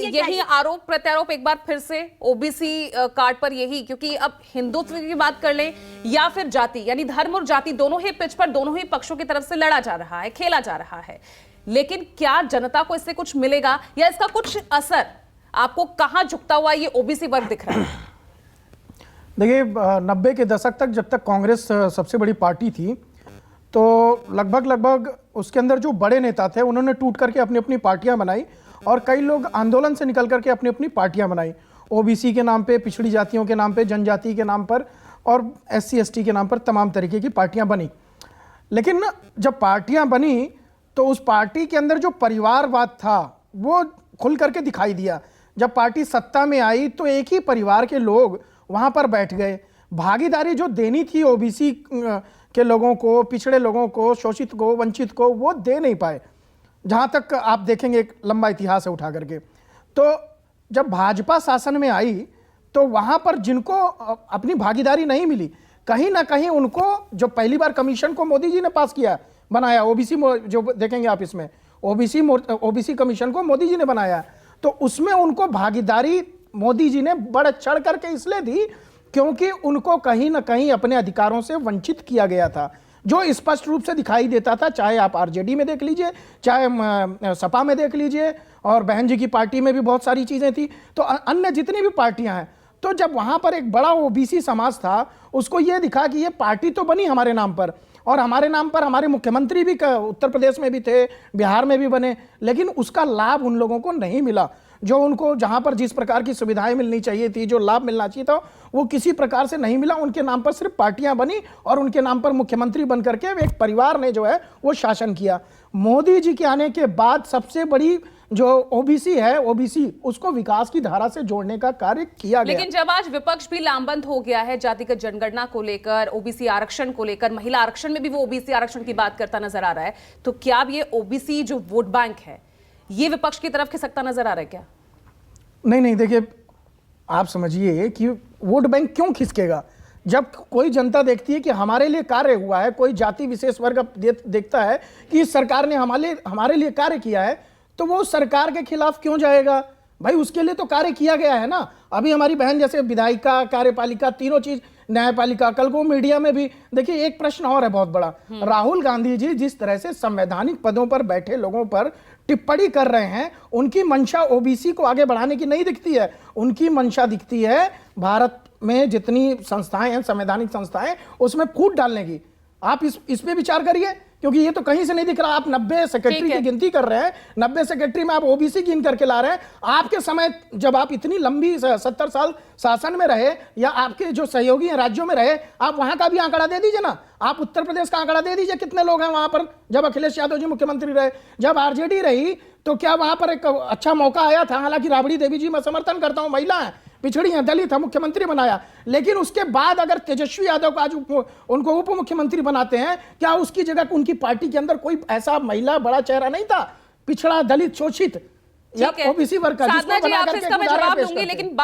यही आरोप प्रत्यारोप एक बार फिर से ओबीसी कार्ड पर यही, क्योंकि अब हिंदुत्व की बात कर लें या फिर जाति, यानी धर्म और जाति दोनों ही पिच पर दोनों ही पक्षों की तरफ से लड़ा जा रहा है, खेला जा रहा है। लेकिन क्या जनता को इससे कुछ मिलेगा या इसका कुछ असर आपको कहां झुकता हुआ ये ओबीसी वर्ग दिख रहा है? देखिए 90 के दशक तक जब तक कांग्रेस सबसे बड़ी पार्टी थी तो लगभग उसके अंदर जो बड़े नेता थे उन्होंने टूट करके अपनी अपनी पार्टियां बनाई और कई लोग आंदोलन से निकल करके अपनी अपनी पार्टियां बनाई, ओबीसी के नाम पे, पिछड़ी जातियों के नाम पे, जनजाति के नाम पर और SC ST के नाम पर तमाम तरीके की पार्टियां बनी। लेकिन जब पार्टियां बनी तो उस पार्टी के अंदर जो परिवारवाद था वो खुल करके दिखाई दिया। जब पार्टी सत्ता में आई तो एक ही परिवार के लोग वहां पर बैठ गए। भागीदारी जो देनी थी ओबीसी के लोगों को, पिछड़े लोगों को, शोषित को, वंचित को, वो दे नहीं पाए। जहां तक आप देखेंगे एक लंबा इतिहास है उठा करके। तो जब भाजपा शासन में आई तो वहां पर जिनको अपनी भागीदारी नहीं मिली, कहीं ना कहीं उनको, जो पहली बार कमीशन को मोदी जी ने पास किया, बनाया, ओबीसी जो देखेंगे आप इसमें ओबीसी कमीशन को मोदी जी ने बनाया, तो उसमें उनको भागीदारी मोदी जी ने बढ़ चढ़ करके इसलिए दी क्योंकि उनको कहीं ना कहीं अपने अधिकारों से वंचित किया गया था, जो स्पष्ट रूप से दिखाई देता था। चाहे आप आरजेडी में देख लीजिए, चाहे सपा में देख लीजिए, और बहन जी की पार्टी में भी बहुत सारी चीजें थी, तो अन्य जितनी भी पार्टियां हैं। तो जब वहां पर एक बड़ा ओबीसी समाज था, उसको यह दिखा कि ये पार्टी तो बनी हमारे नाम पर, और हमारे नाम पर हमारे मुख्यमंत्री भी उत्तर प्रदेश में भी थे, बिहार में भी बने, लेकिन उसका लाभ उन लोगों को नहीं मिला। जो उनको जहां पर जिस प्रकार की सुविधाएं मिलनी चाहिए थी, जो लाभ मिलना चाहिए था, वो किसी प्रकार से नहीं मिला। उनके नाम पर सिर्फ पार्टियां बनी और उनके नाम पर मुख्यमंत्री बन करके एक परिवार ने जो है वो शासन किया। मोदी जी के आने के बाद सबसे बड़ी जो ओबीसी है, ओबीसी उसको विकास की धारा से जोड़ने का कार्य किया गया। लेकिन जब आज विपक्ष भी लामबंद हो गया है जातिगत जनगणना को लेकर, ओबीसी आरक्षण को लेकर, महिला आरक्षण में भी वो ओबीसी आरक्षण की बात करता नजर आ रहा है, तो क्या अब ये ओबीसी जो वोट बैंक है ये विपक्ष की तरफ खिसकता नजर आ रहा है क्या? नहीं, देखिए आप समझिए कि वोट बैंक क्यों खिसकेगा। जब कोई जनता देखती है कि हमारे लिए कार्य हुआ है, कोई जाति विशेष वर्ग देखता है कि इस सरकार ने हमारे लिए कार्य किया है, तो वो सरकार के खिलाफ क्यों जाएगा? भाई उसके लिए तो कार्य किया गया है ना। अभी हमारी बहन जैसे विधायिका, कार्यपालिका, तीनों चीज, न्यायपालिका, कल को मीडिया में भी देखिए एक प्रश्न और है बहुत बड़ा। राहुल गांधी जी जिस तरह से संवैधानिक पदों पर बैठे लोगों पर टिप्पणी कर रहे हैं, उनकी मंशा ओबीसी को आगे बढ़ाने की नहीं दिखती है। उनकी मंशा दिखती है भारत में जितनी संस्थाएं हैं, संवैधानिक संस्थाएं, उसमें फूट डालने की। आप इस पे विचार करिए, क्योंकि ये तो कहीं से नहीं दिख रहा। आप 90 सेक्रेटरी की गिनती कर रहे हैं, 90 सेक्रेटरी में आप ओबीसी गिन करके ला रहे हैं। आपके समय जब आप इतनी लंबी 70 साल शासन में रहे, या आपके जो सहयोगी हैं राज्यों में रहे, आप वहां का भी आंकड़ा दे दीजिए ना। आप उत्तर प्रदेश का आंकड़ा दे दीजिए, कितने लोग हैं वहां पर जब अखिलेश यादव जी मुख्यमंत्री रहे। जब आरजेडी रही तो क्या वहां पर एक अच्छा मौका आया था? हालांकि राबड़ी देवी जी मैं समर्थन करता हूं, महिला है, पिछड़ी है, दलित है, मुख्यमंत्री बनाया, लेकिन उसके बाद अगर तेजस्वी यादव को आज उनको उप मुख्यमंत्री बनाते हैं, क्या उसकी जगह उनकी पार्टी के अंदर कोई ऐसा महिला बड़ा चेहरा नहीं था, पिछड़ा, दलित, शोषित या ओबीसी वर्ग का, जिसको बना करके जवाब दूंगी, लेकिन